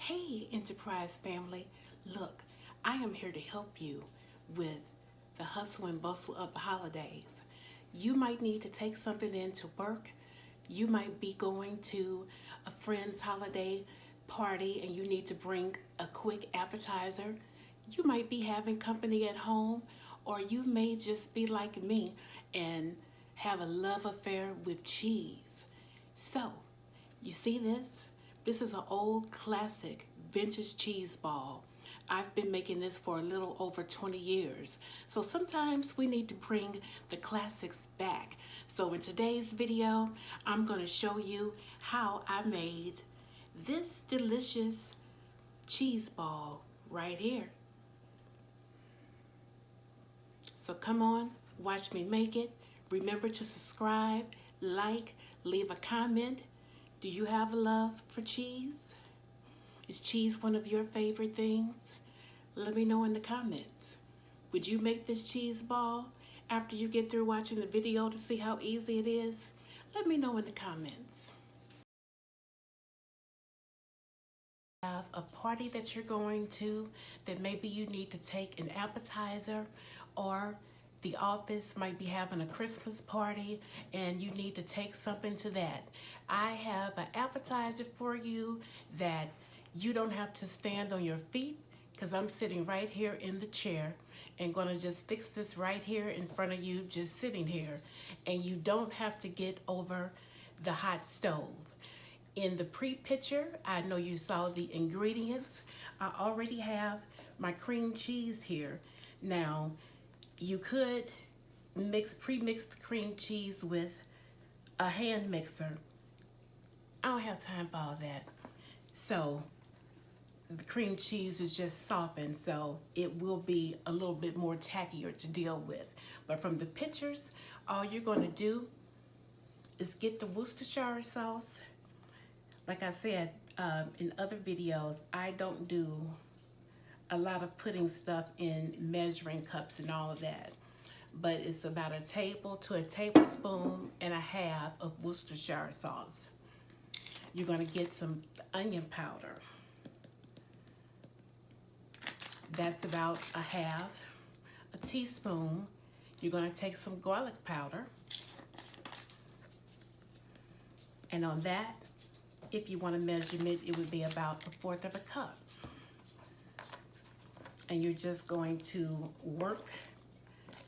Hey, Enterprise family. Look, I am here to help you with the hustle and bustle of the holidays. You might need to take something into work. You might be going to a friend's holiday party and you need to bring a quick appetizer. You might be having company at home, or you may just be like me and have a love affair with cheese. So, you see this? This is an old classic vintage cheese ball. I've been making this for a little over 20 years. So sometimes we need to bring the classics back. So in today's video, I'm going to show you how I made this delicious cheese ball right here. So come on, watch me make it. Remember to subscribe, like, leave a comment. Do you have a love for cheese? Is cheese one of your favorite things? Let me know in the comments. Would you make this cheese ball after you get through watching the video to see how easy it is? Let me know in the comments. Have a party that you're going to that maybe you need to take an appetizer, or the office might be having a Christmas party and you need to take something to that. I have an appetizer for you that you don't have to stand on your feet, because I'm sitting right here in the chair and gonna just fix this right here in front of you, just sitting here, and you don't have to get over the hot stove. In the pre-picture, I know you saw the ingredients. I already have my cream cheese here. Now, you could pre-mix the cream cheese with a hand mixer. I don't have time for all that. So, the cream cheese is just softened, so it will be a little bit more tackier to deal with. But from the pictures, all you're gonna do is get the Worcestershire sauce. Like I said in other videos, I don't do a lot of putting stuff in measuring cups and all of that. But it's about a table to a tablespoon and a half of Worcestershire sauce. You're gonna get some onion powder. That's about a half a teaspoon. You're gonna take some garlic powder. And on that, if you want a measurement, it would be about 1/4 of a cup. And you're just going to work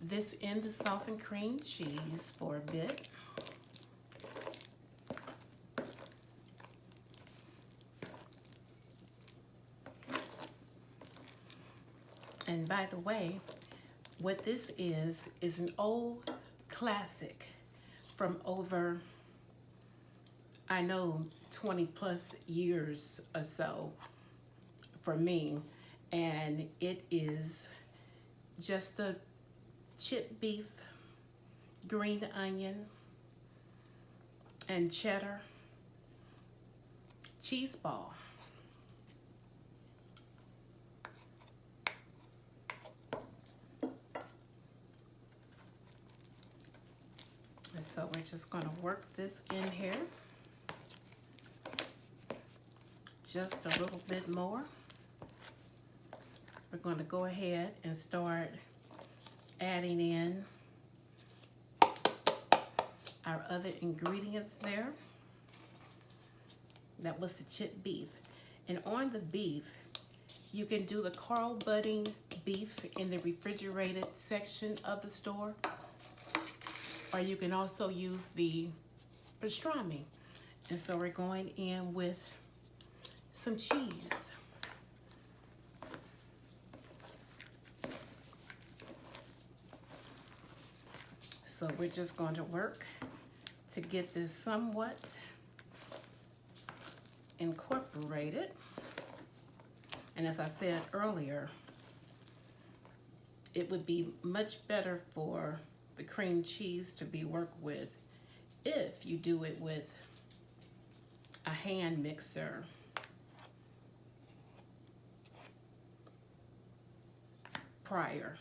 this in the softened cream cheese for a bit. And by the way, what this is an old classic from over, I know, 20 plus years or so for me. And it is just a chipped beef, green onion, and cheddar cheese ball. And so we're just gonna work this in here just a little bit more. We're going to go ahead and start adding in our other ingredients there. That was the chipped beef. And on the beef, you can do the Carl Budding beef in the refrigerated section of the store, or you can also use the pastrami. And so we're going in with some cheese. So we're just going to work to get this somewhat incorporated. And as I said earlier, it would be much better for the cream cheese to be worked with if you do it with a hand mixer. Prior.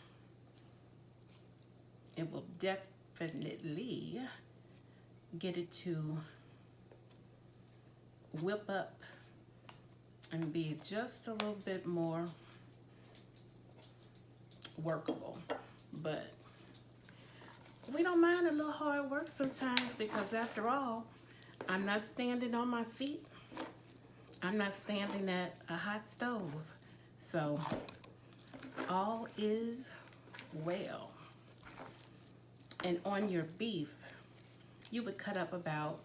It will definitely get it to whip up and be just a little bit more workable. But we don't mind a little hard work sometimes, because after all, I'm not standing on my feet. I'm not standing at a hot stove. So all is well. And on your beef, you would cut up about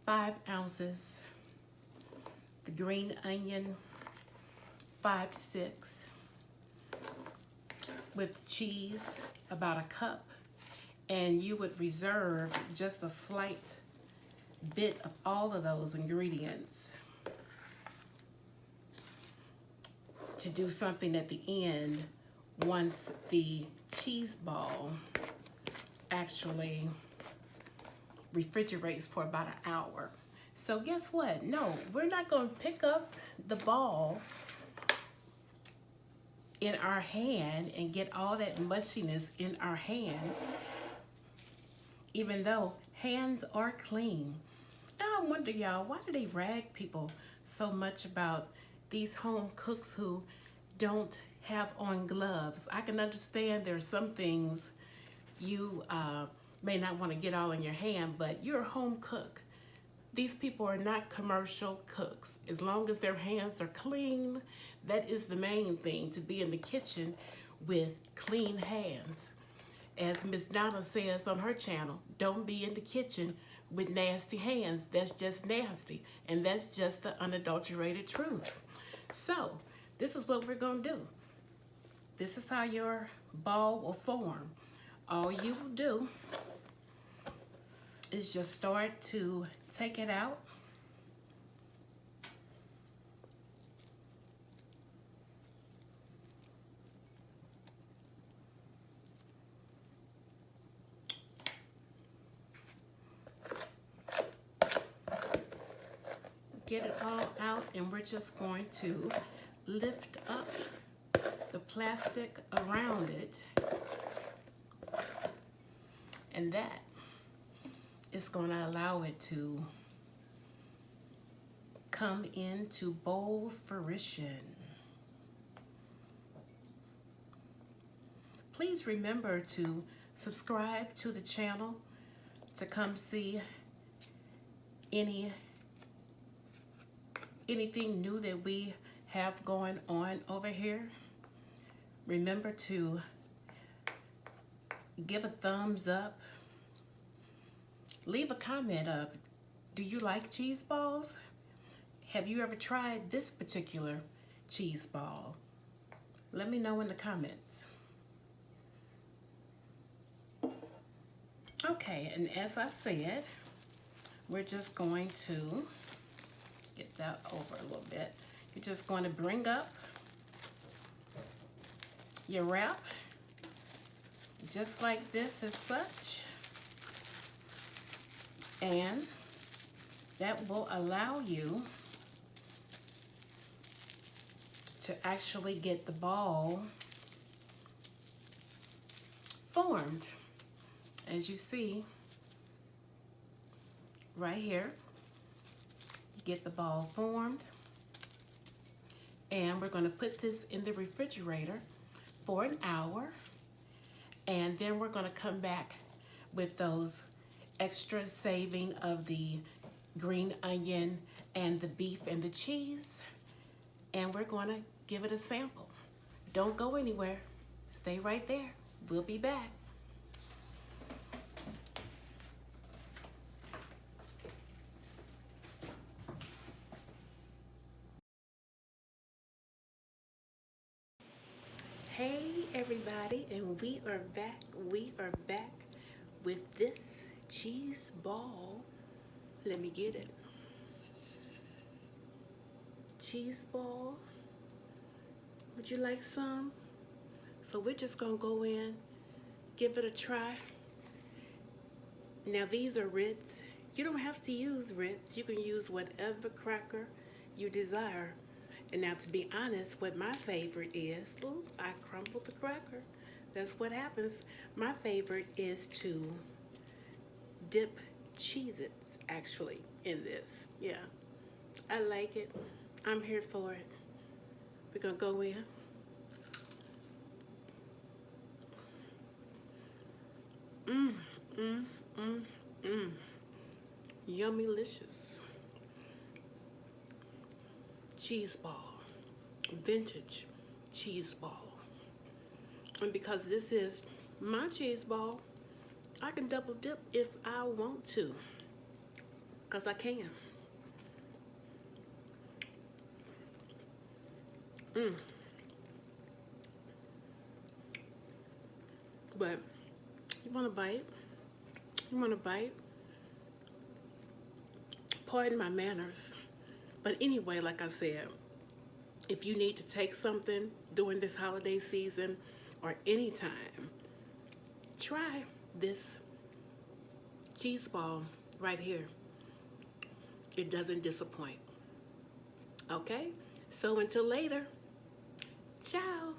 5 ounces. The green onion, 5 to 6. With cheese, about a cup. And you would reserve just a slight bit of all of those ingredients to do something at the end once the cheese ball actually refrigerates for about an hour. So guess what? No, we're not going to pick up the ball in our hand and get all that mushiness in our hand, even though hands are clean. Now I wonder, y'all, why do they rag people so much about these home cooks who don't have on gloves? I can understand there's some things you may not want to get all in your hand, but you're a home cook. These people are not commercial cooks. As long as their hands are clean, that is the main thing, to be in the kitchen with clean hands. As Miss Donna says on her channel, don't be in the kitchen with nasty hands. That's just nasty. And that's just the unadulterated truth. So, this is what we're going to do. This is how your ball will form. All you will do is just start to take it out. Get it all out, and we're just going to lift up the plastic around it, and that is going to allow it to come into bold fruition. Please remember to subscribe to the channel to come see anything new that we have going on over here. Remember to give a thumbs up. Leave a comment of, do you like cheese balls? Have you ever tried this particular cheese ball? Let me know in the comments. Okay, and as I said, we're just going to get that over a little bit. You're just going to bring up your wrap, just like this as such. And that will allow you to actually get the ball formed. As you see right here, you get the ball formed. And we're going to put this in the refrigerator for an hour. And then we're going to come back with those extra saving of the green onion and the beef and the cheese. And we're going to give it a sample. Don't go anywhere. Stay right there. We'll be back. Hey everybody, and we are back. We are back with this cheese ball. Let me get it. Cheese ball. Would you like some? So we're just gonna go in, give it a try. Now these are Ritz. You don't have to use Ritz. You can use whatever cracker you desire. And now, to be honest, what my favorite is, ooh, I crumbled the cracker. That's what happens. My favorite is to dip Cheez-Its, actually, in this. Yeah, I like it. I'm here for it. We're gonna go in. Mmm, mmm, mmm, mmm. Yummylicious. Cheese ball. Vintage cheese ball. And because this is my cheese ball, I can double dip if I want to. Because I can. Mmm. But you want to bite? You want to bite? Pardon my manners. But anyway, like I said, if you need to take something during this holiday season or anytime, try this cheese ball right here. It doesn't disappoint. Okay? So until later, ciao.